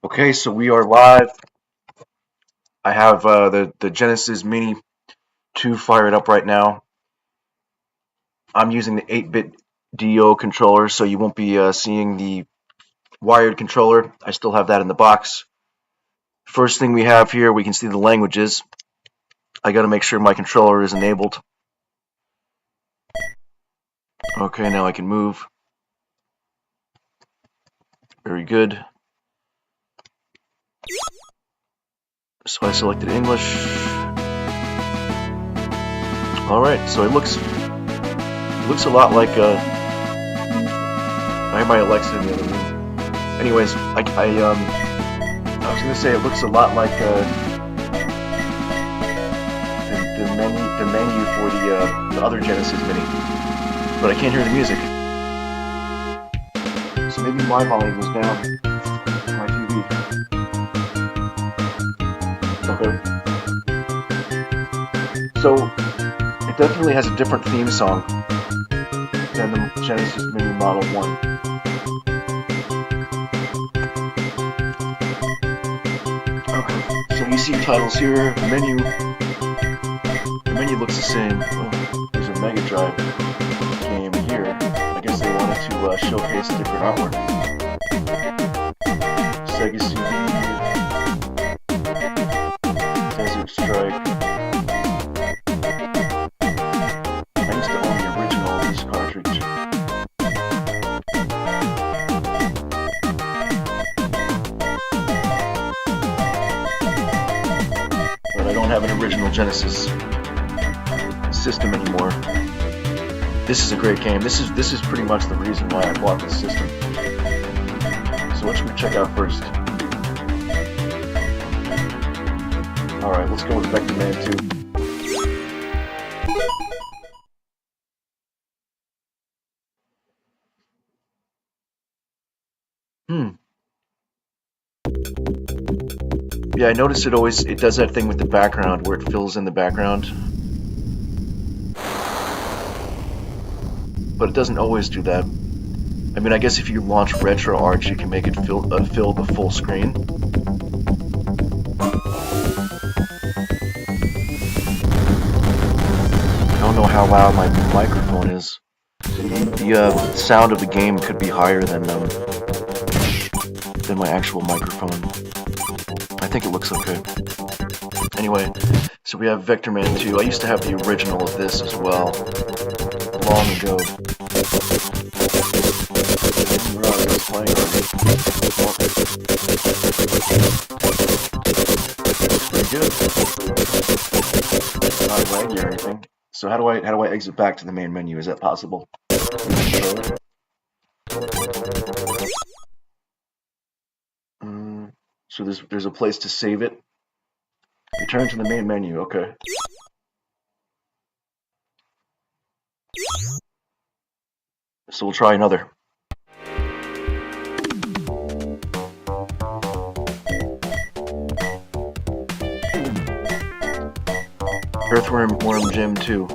Okay, so we are live. I have the Genesis Mini 2 fired up right now. I'm using the 8-bit DO controller, so you won't be seeing the wired controller. I still have that in the box. First thing we have here, we can see the languages. I got to make sure my controller is enabled. Okay, now I can move. Very good. So I selected English. Alright, so it looks a lot like I have my Alexa in the other room. Anyways, I was gonna say it looks a lot like the menu for the other Genesis Mini, but I can't hear the music. So maybe my volume is down on my TV. Okay. So it definitely has a different theme song than the Genesis Mini Model 1. Okay. So you see titles here. The menu looks the same. Oh, there's a Mega Drive game here. I guess they wanted to showcase different artwork. Sega CD, Desert Strike. I used to own the original of this cartridge. But I don't have an original Genesis system anymore. This is a great game. This is pretty much the reason why I bought this system. So what should we check out first? Alright, let's go with Vector Man 2. Yeah, I noticed it does that thing with the background where it fills in the background. But it doesn't always do that. I mean, I guess if you launch RetroArch, you can make it fill the full screen. I don't know how loud my microphone is. The sound of the game could be higher than my actual microphone. I think it looks okay. Anyway, so we have Vector Man 2. I used to have the original of this as well, long ago. Pretty good. Not laggy or anything. So how do I exit back to the main menu? Is that possible? So there's a place to save it. Return to the main menu. Okay. So we'll try another. Earthworm Jim 2.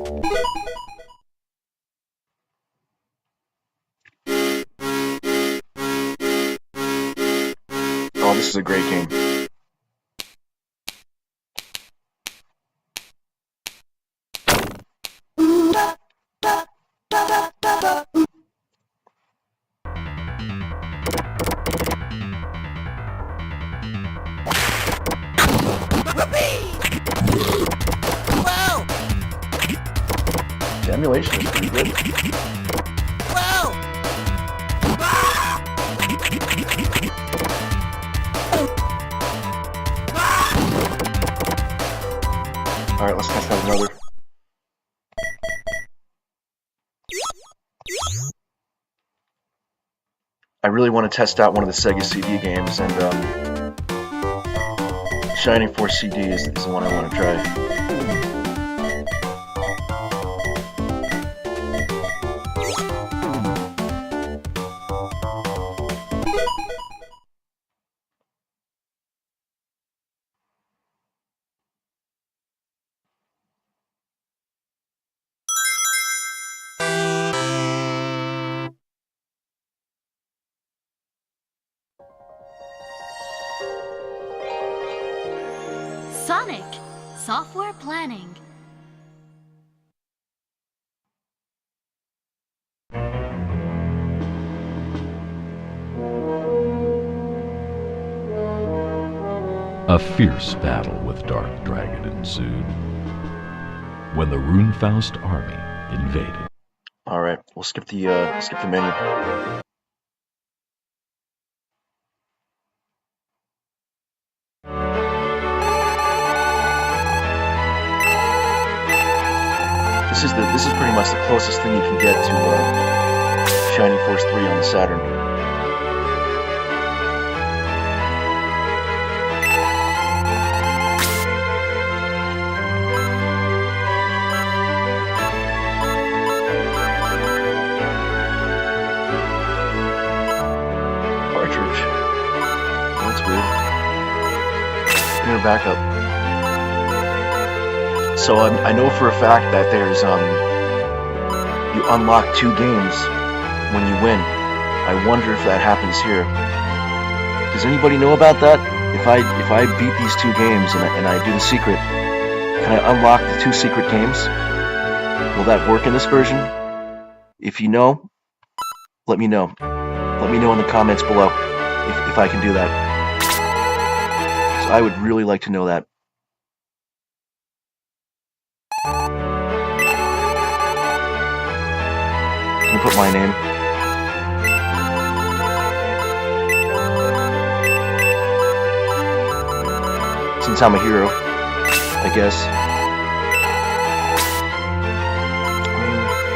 Oh, this is a great game. The emulation is pretty good. Wow. Alright, let's test out another. I really want to test out one of the Sega CD games, and Shining Force CD is the one I want to try. Sonic, software planning. A fierce battle with Dark Dragon ensued when the Runefaust army invaded. All right, we'll skip the menu. This is pretty much the closest thing you can get to Shining Force 3 on the Saturn. Cartridge. Oh, that's weird. Inner backup. So I know for a fact that there's you unlock 2 games when you win. I wonder if that happens here. Does anybody know about that? If I beat these 2 games and I do the secret, can I unlock the 2 secret games? Will that work in this version? If you know, let me know. Let me know in the comments below if I can do that. So I would really like to know that. Can you put my name? Since I'm a hero, I guess.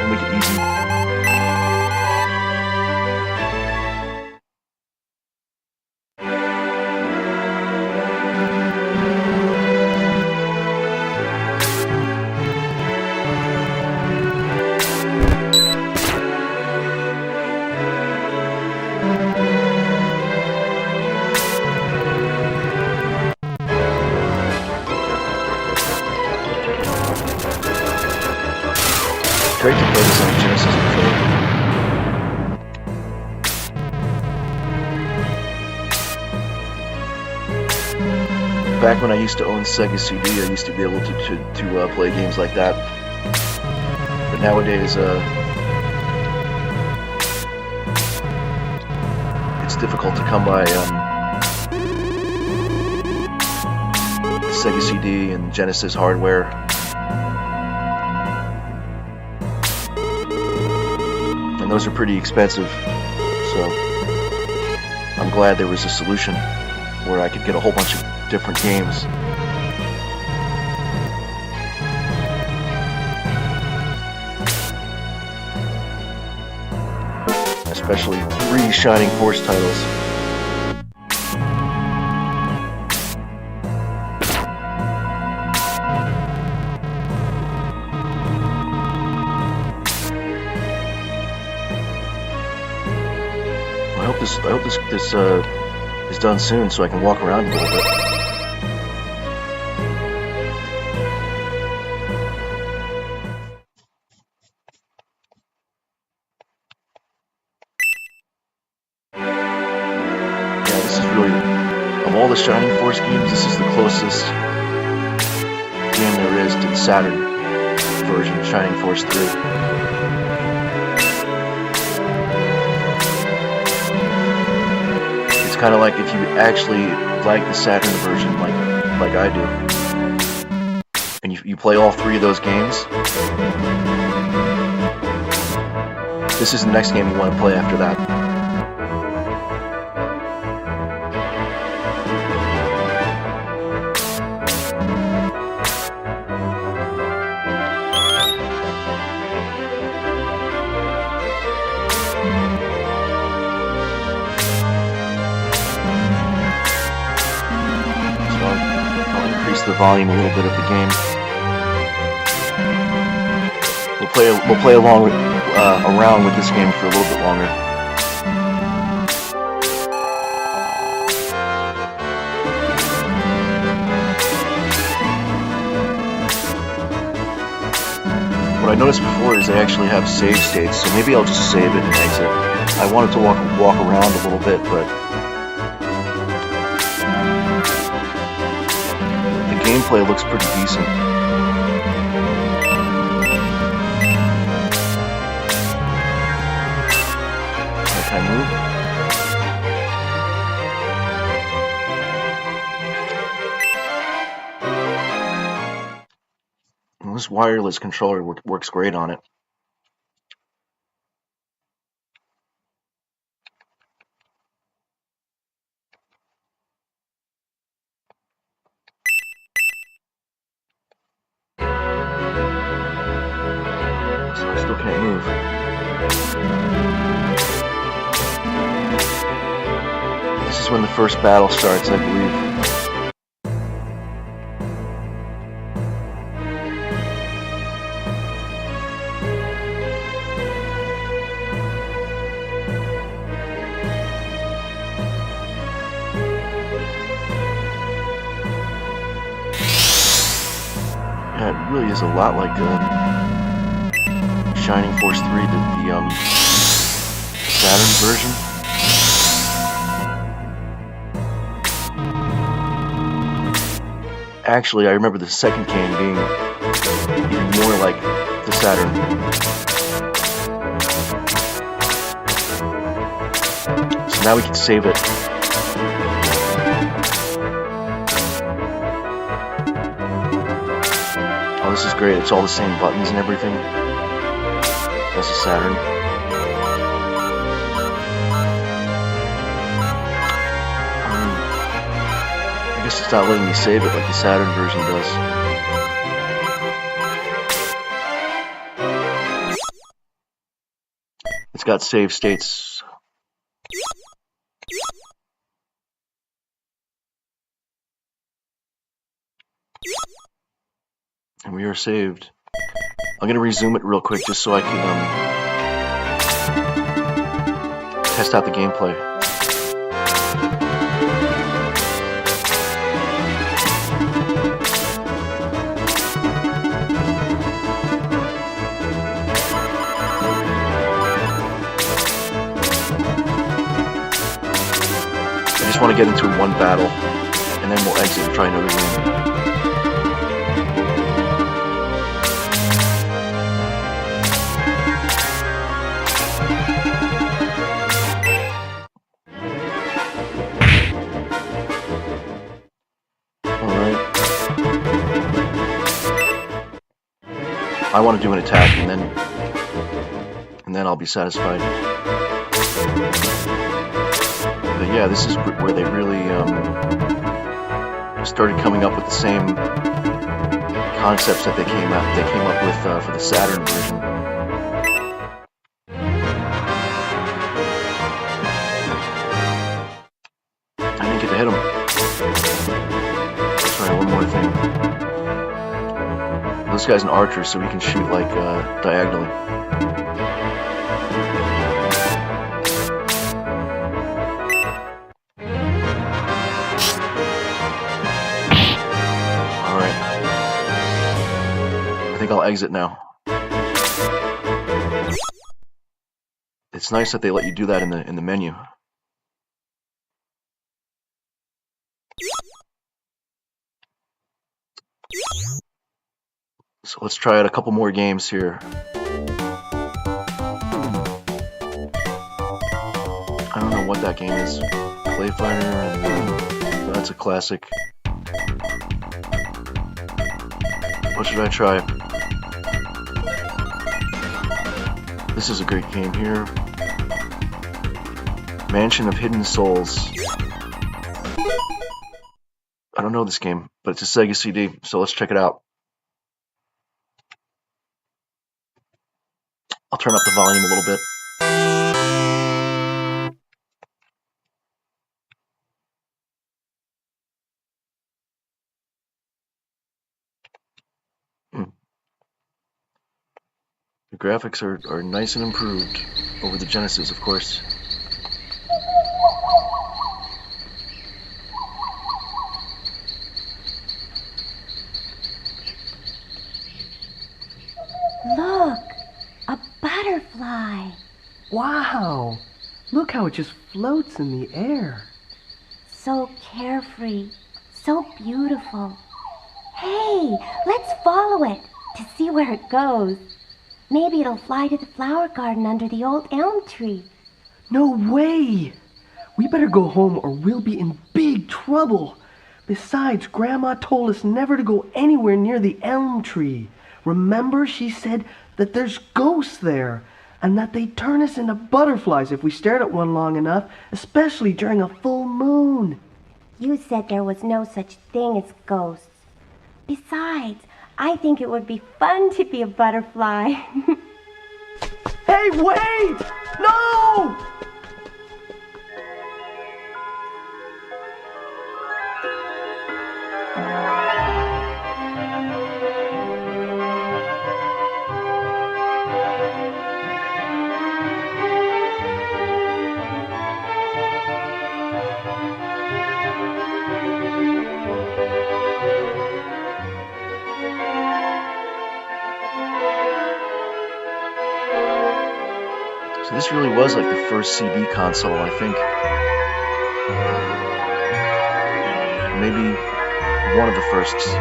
We'll make it easy. Great to play this on Genesis controller. Back when I used to own Sega CD, I used to be able to play games like that. But nowadays, it's difficult to come by Sega CD and Genesis hardware. And those are pretty expensive, so I'm glad there was a solution where I could get a whole bunch of different games. Especially 3 Shining Force titles. I hope this is done soon so I can walk around a little bit. Yeah, this is really, of all the Shining Force games, this is the closest game there is to the Saturn version of Shining Force 3. Kind of like if you actually like the Saturn version like I do, and you play all 3 of those games, this is the next game you want to play after that. The volume a little bit of the game. We'll play along around with this game for a little bit longer. What I noticed before is they actually have save states, so maybe I'll just save it and exit. I wanted to walk around a little bit, but gameplay looks pretty decent. Can I move? Well, this wireless controller works great on it. So I still can't move. This is when the first battle starts, I believe. Yeah, it really is a lot like Shining Force 3, the Saturn version. Actually, I remember the second game being even more like the Saturn. So now we can save it. Oh, this is great. It's all the same buttons and everything as the Saturn. I guess it's not letting me save it like the Saturn version does. It's got save states. And we are saved. I'm going to resume it real quick just so I can test out the gameplay. I just want to get into one battle, and then we'll exit and try another game. I want to do an attack, and then I'll be satisfied. But yeah, this is where they really started coming up with the same concepts that they came up with for the Saturn version. I didn't get to hit him. Let's try one more thing. This guy's an archer, so we can shoot like diagonally. Alright. I think I'll exit now. It's nice that they let you do that in the menu. So let's try out a couple more games here. I don't know what that game is. Clay Fighter, and that's a classic. What should I try? This is a great game here. Mansion of Hidden Souls. I don't know this game, but it's a Sega CD, so let's check it out. I'll turn up the volume a little bit. The graphics are nice and improved over the Genesis, of course. Look, a butterfly. Wow, look how it just floats in the air. So carefree, so beautiful. Hey, let's follow it to see where it goes. Maybe it'll fly to the flower garden under the old elm tree. No way! We better go home or we'll be in big trouble. Besides, Grandma told us never to go anywhere near the elm tree. Remember, she said that there's ghosts there and that they turn us into butterflies if we stared at one long enough, especially during a full moon. You said there was no such thing as ghosts. Besides, I think it would be fun to be a butterfly. Hey, wait! No! So this really was like the first CD console, I think. Maybe one of the firsts.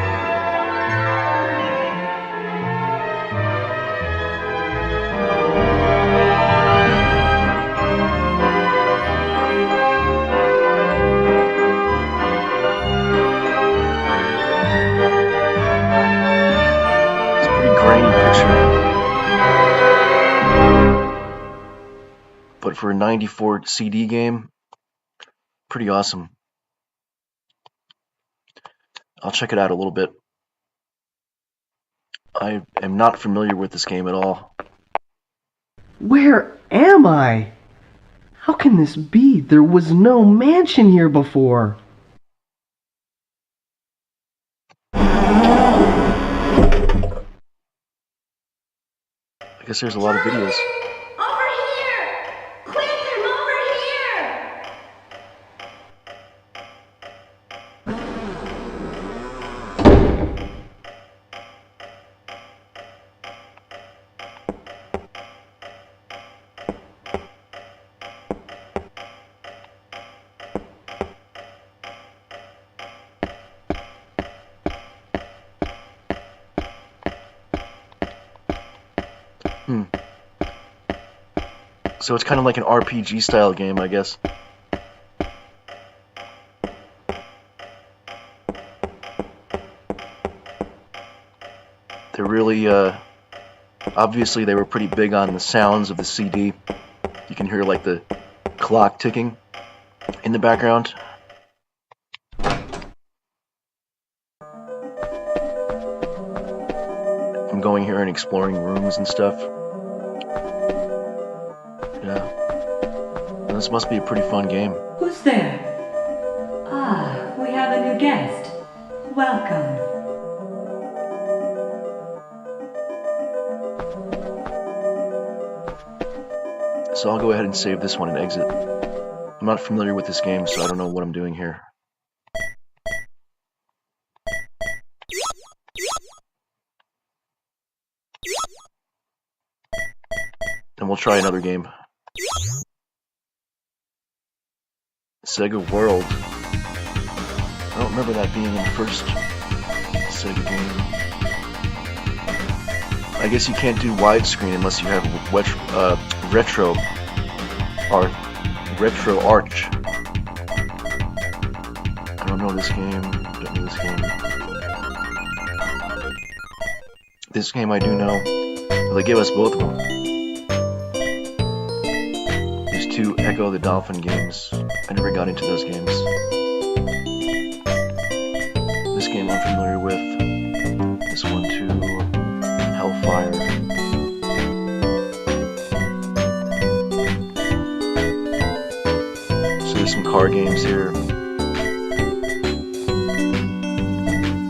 It's a pretty grainy picture. But for a 94 CD game, pretty awesome. I'll check it out a little bit. I am not familiar with this game at all. Where am I? How can this be? There was no mansion here before. I guess there's a lot of videos. Over here! Quick, I'm over here! So it's kind of like an RPG style game, I guess. They're really, obviously they were pretty big on the sounds of the CD. You can hear like the clock ticking in the background. I'm going here and exploring rooms and stuff. Yeah. This must be a pretty fun game. Who's there? Ah, we have a new guest. Welcome. So I'll go ahead and save this one and exit. I'm not familiar with this game, so I don't know what I'm doing here. And we'll try another game. Sega World. I don't remember that being in the first Sega game. I guess you can't do widescreen unless you have retro arch. I don't know this game. Don't know this game. This game I do know. Well, they gave us both of them. These two Echo the Dolphin games. I never got into those games. This game I'm familiar with. This one too. Hellfire. So there's some car games here.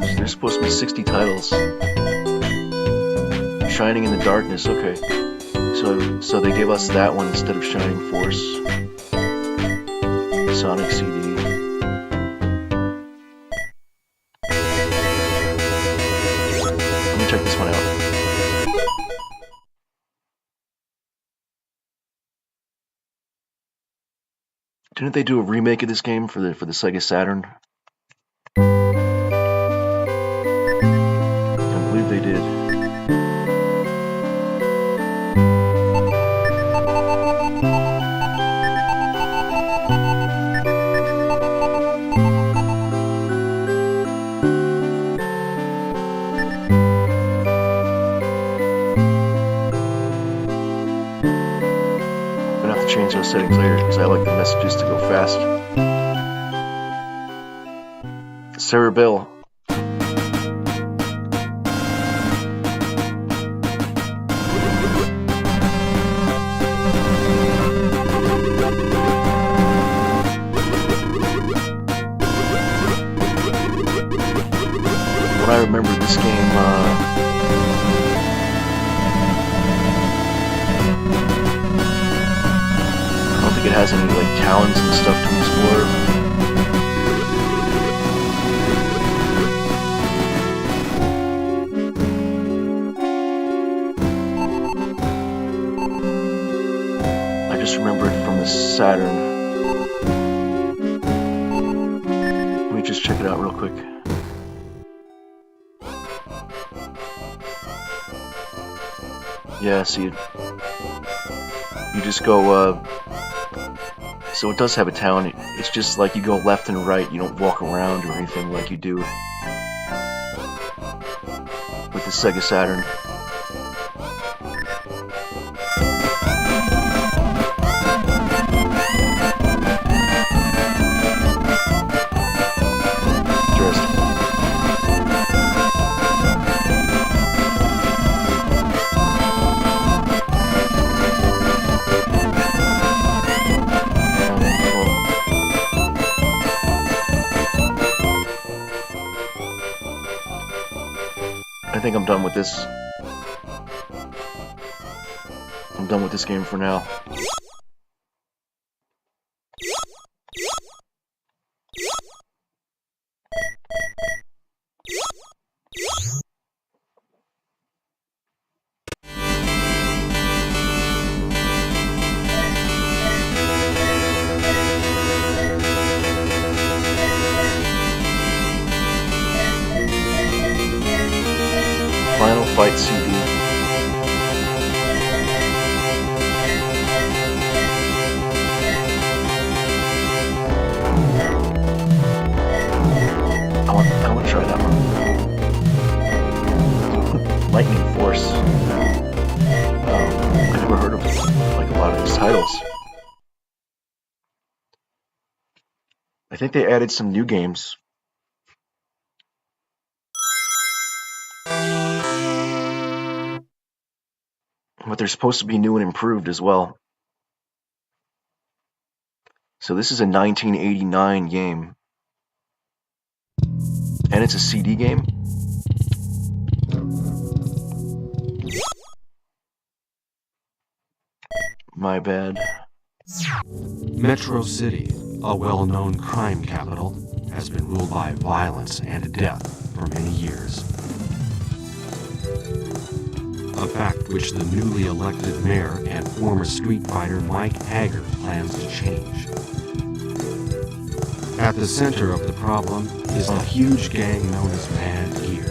So there's supposed to be 60 titles. Shining in the Darkness, okay. So they gave us that one instead of Shining Force. Sonic CD. Let me check this one out. Didn't they do a remake of this game for the Sega Saturn? did. I'm gonna have to change those settings later because I like the messages to go fast. Sarah Bell. What I remember this game, I don't think it has any like towns and stuff to explore. I just remember it from the Saturn. Let me just check it out real quick. Yeah, see, you just go, so it does have a town. It's just like you go left and right. You don't walk around or anything like you do with the Sega Saturn. I think I'm done with this. I'm done with this game for now. Final Fight CD. I want to try that one. Lightning Force. I never heard of like a lot of these titles. I think they added some new games. But they're supposed to be new and improved as well. So this is a 1989 game. And it's a CD game. My bad. Metro City, a well-known crime capital, has been ruled by violence and death for many years. A fact which the newly elected mayor and former street fighter Mike Haggard plans to change. At the center of the problem is a huge gang known as Mad Gear.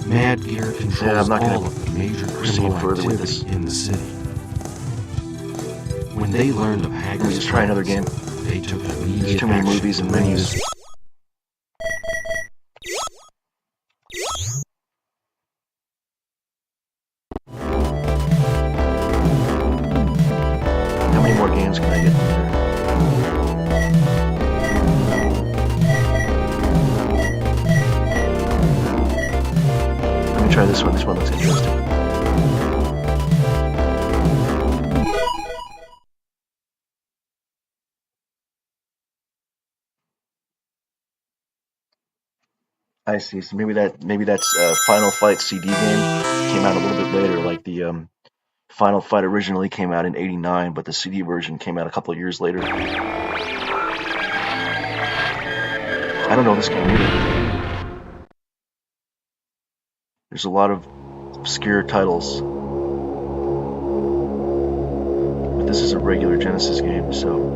Mad Gear controls all of the major criminal activity in the city. When they learned of Haggard's just try another game. They took immediate There's too many action movies and to bring menus. this How many more games can I get in here? Let me try this one. This one looks interesting. I see. So maybe that's Final Fight CD game. Came out a little bit later, like the Final Fight originally came out in '89, but the CD version came out a couple of years later. I don't know this game either. There's a lot of obscure titles, but this is a regular Genesis game, so.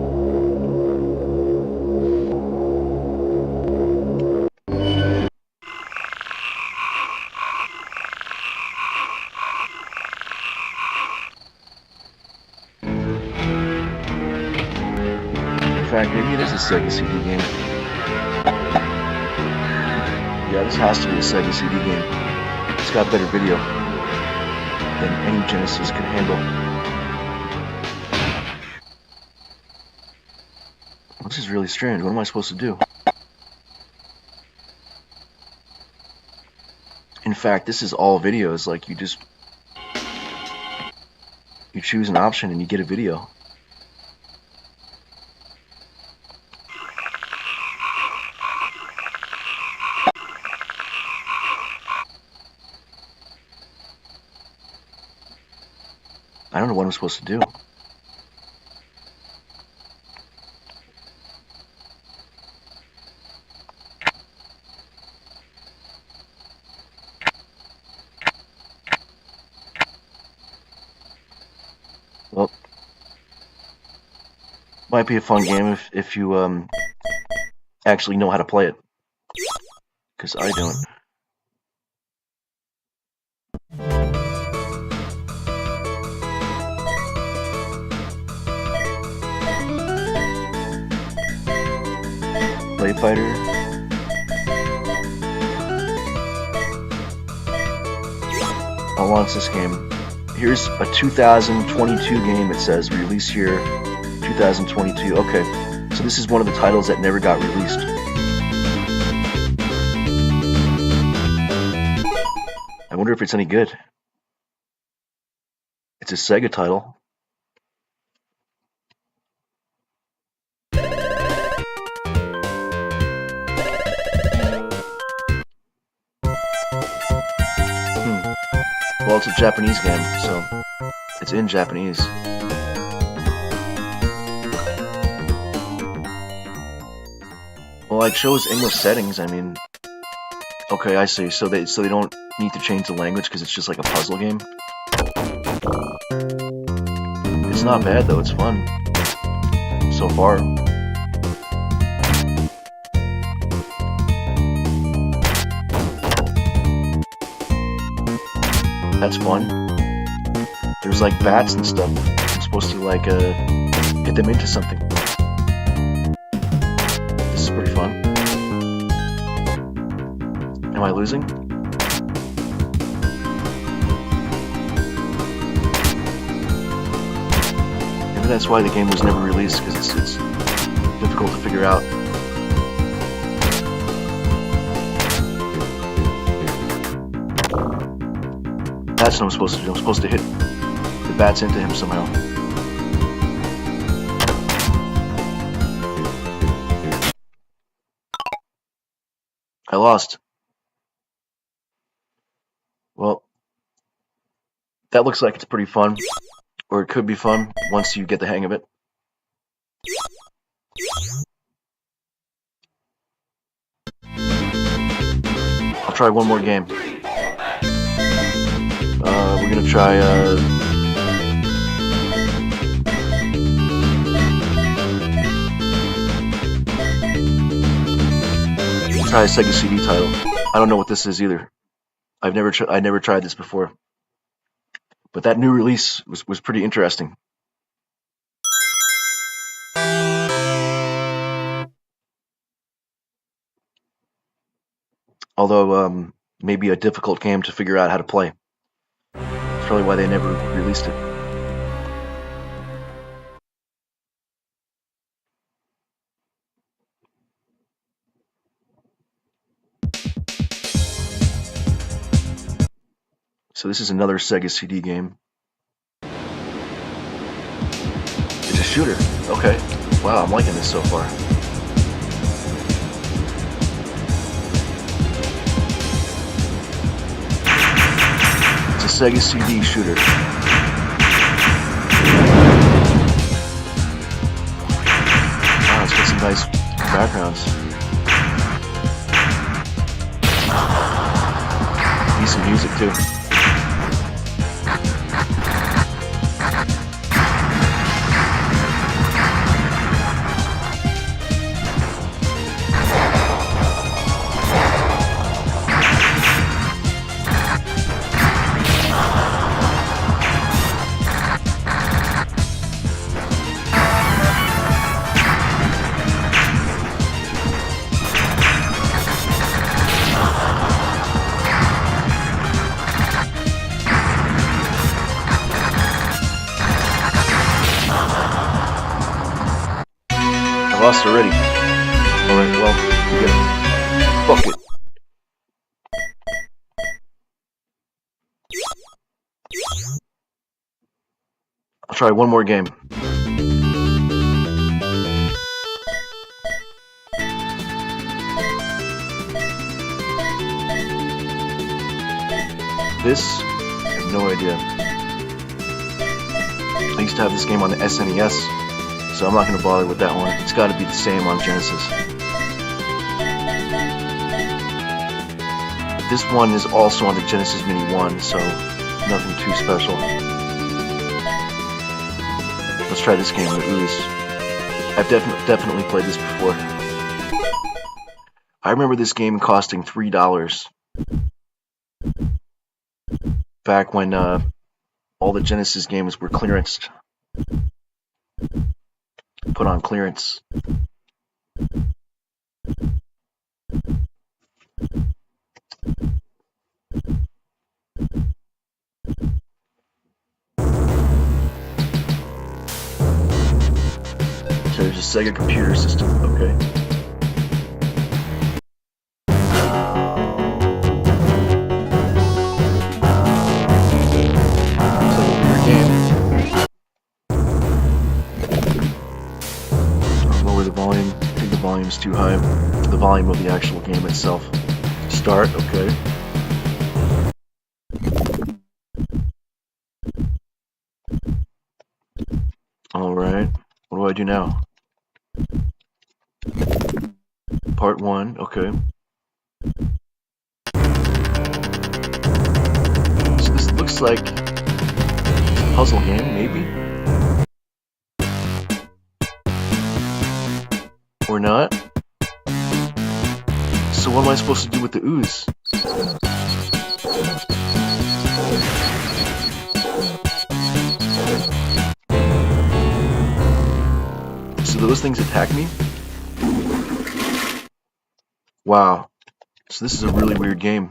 Sega CD game. Yeah, this has to be a Sega CD game. It's got better video than any Genesis could handle. This is really strange. What am I supposed to do? In fact, this is all videos. Like, you choose an option and you get a video. I don't know what I'm supposed to do. Well, might be a fun game if you actually know how to play it, because I don't. Play Fighter. I launch this game. Here's a 2022 game. It says release year 2022. Okay, so this is one of the titles that never got released. I wonder if it's any good. It's a Sega title. Well, it's a Japanese game, so it's in Japanese. Well, I chose English settings. I mean, okay, I see. So they don't need to change the language because it's just like a puzzle game. It's not bad though. It's fun so far. That's fun. There's like bats and stuff. I'm supposed to like hit them into something. This is pretty fun. Am I losing? Maybe that's why the game was never released, because it's difficult to figure out. That's what I'm supposed to do. I'm supposed to hit the bats into him somehow. I lost. Well, that looks like it's pretty fun. Or it could be fun once you get the hang of it. I'll try one more game. We're gonna try a Sega CD title. I don't know what this is either. I never tried this before, but that new release was pretty interesting. Although maybe a difficult game to figure out how to play. That's probably why they never released it. So this is another Sega CD game. It's a shooter. Okay. Wow, I'm liking this so far. It's a Sega CD shooter. Wow, it's got some nice backgrounds. Decent music too. lost already. Alright, well, we gotta... Fuck it. I'll try one more game. This, I have no idea. I used to have this game on the SNES, so I'm not going to bother with that one. It's got to be the same on Genesis. This one is also on the Genesis Mini 1, so nothing too special. Let's try this game, the Ooze. I've definitely played this before. I remember this game costing $3 back when all the Genesis games were clearanced. Put on clearance. So there's a Sega computer system, okay. Volume's too high. The volume of the actual game itself. Start, okay. Alright. What do I do now? Part 1, okay. So this looks like a puzzle game, maybe? Or not? So what am I supposed to do with the ooze? So those things attack me? Wow. So this is a really weird game.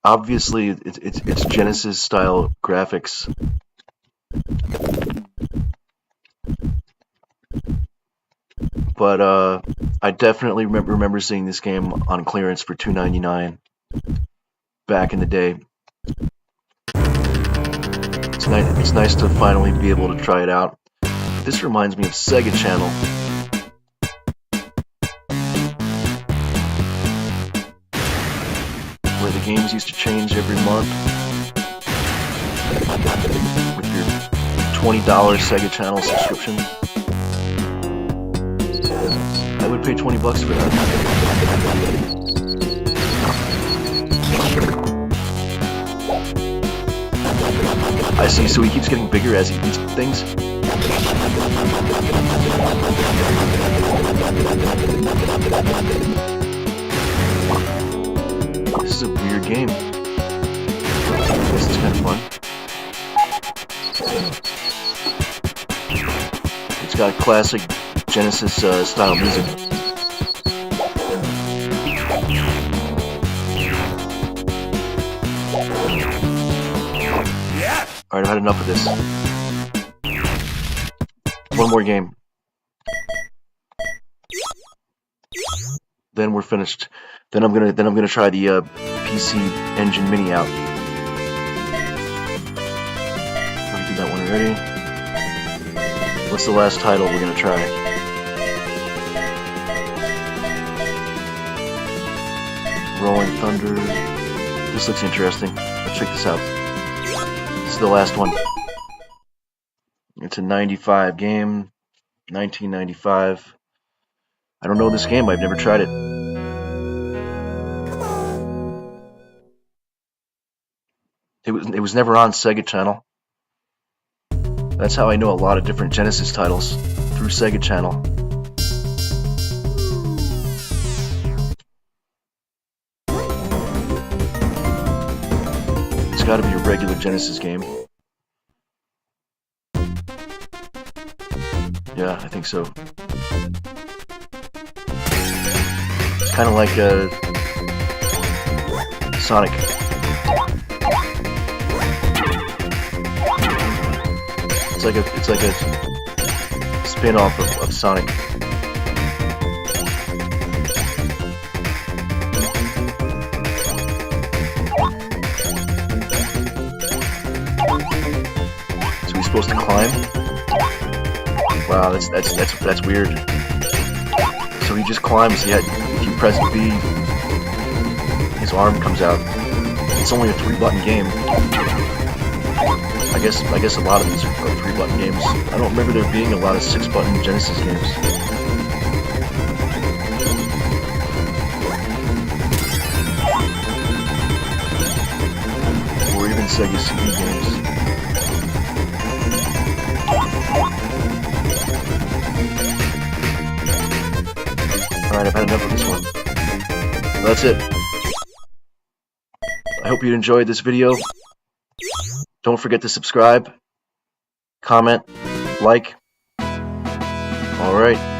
Obviously, it's Genesis style graphics. But I definitely remember seeing this game on clearance for $2.99 back in the day. It's nice to finally be able to try it out. This reminds me of Sega Channel. Where the games used to change every month. With your $20 Sega Channel subscription. I would pay $20 for that. I see, so he keeps getting bigger as he eats things. This is a weird game. This is kind of fun. It's got classic Genesis style music. Alright, I've had enough of this. One more game. Then we're finished. Then I'm gonna try the PC Engine Mini out. Let me do that one already. What's the last title we're gonna try? Rolling Thunder. This looks interesting. Let's check this out. This is the last one. It's a 95 game. 1995. I don't know this game. I've never tried it. It was never on Sega Channel. That's how I know a lot of different Genesis titles, through Sega Channel. It's gotta be a regular Genesis game. Yeah, I think so. It's kinda like a Sonic. It's like a spin-off of Sonic. So he's supposed to climb? Wow, that's weird. So he just climbs, yet if you press B, his arm comes out. It's only a 3-button game. I guess a lot of these are 3-button games. I don't remember there being a lot of 6-button Genesis games. Or even Sega CD games. Alright, I've had enough of this one. That's it. I hope you enjoyed this video. Don't forget to subscribe, comment, like. Alright.